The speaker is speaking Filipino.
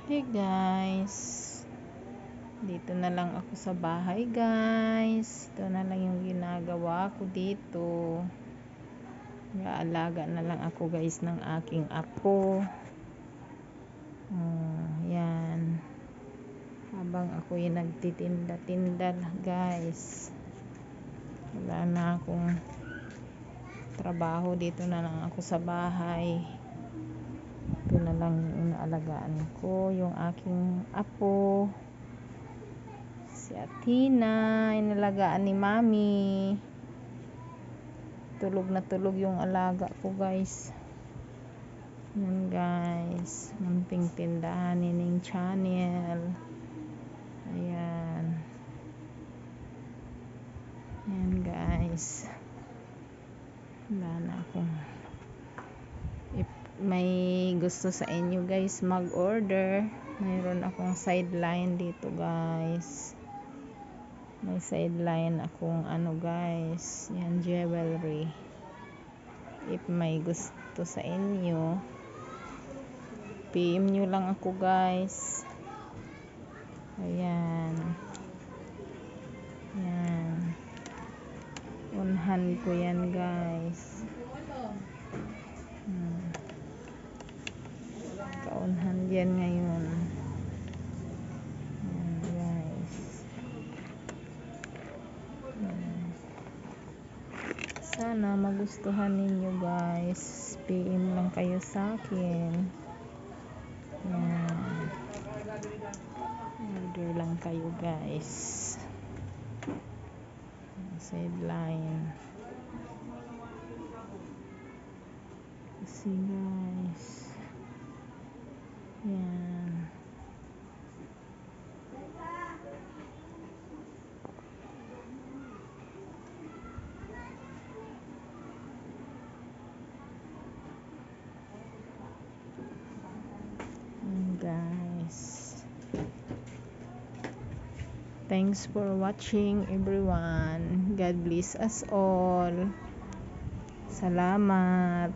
Hey guys, dito na lang ako sa bahay guys. Ito na lang yung ginagawa ko dito. Alaga na lang ako guys ng aking apo. Yan. Habang ako yung nagtitinda-tinda guys. Wala na akong trabaho, dito na lang ako sa bahay. Ito na lang yung inaalagaan ko, yung aking apo. Si Athena, inalagaan ni Mami. Tulog na tulog yung alaga ko guys. Yan guys, munting tindahan nining channel. Ayan. Yan guys. Wala na akong, if may gusto sa inyo guys mag-order, mayroon akong sideline dito guys. May sideline akong guys, yan, jewelry. If may gusto sa inyo, PM nyo lang ako guys. Ayan. Yan, unhan ko yan guys. Kaunhan yan ngayon. Sana magustuhan ninyo guys. PM lang kayo sa akin. Yan. Order lang kayo guys. Sideline. Kasi guys. Yan. Guys, thanks for watching everyone. God bless us all. Salamat.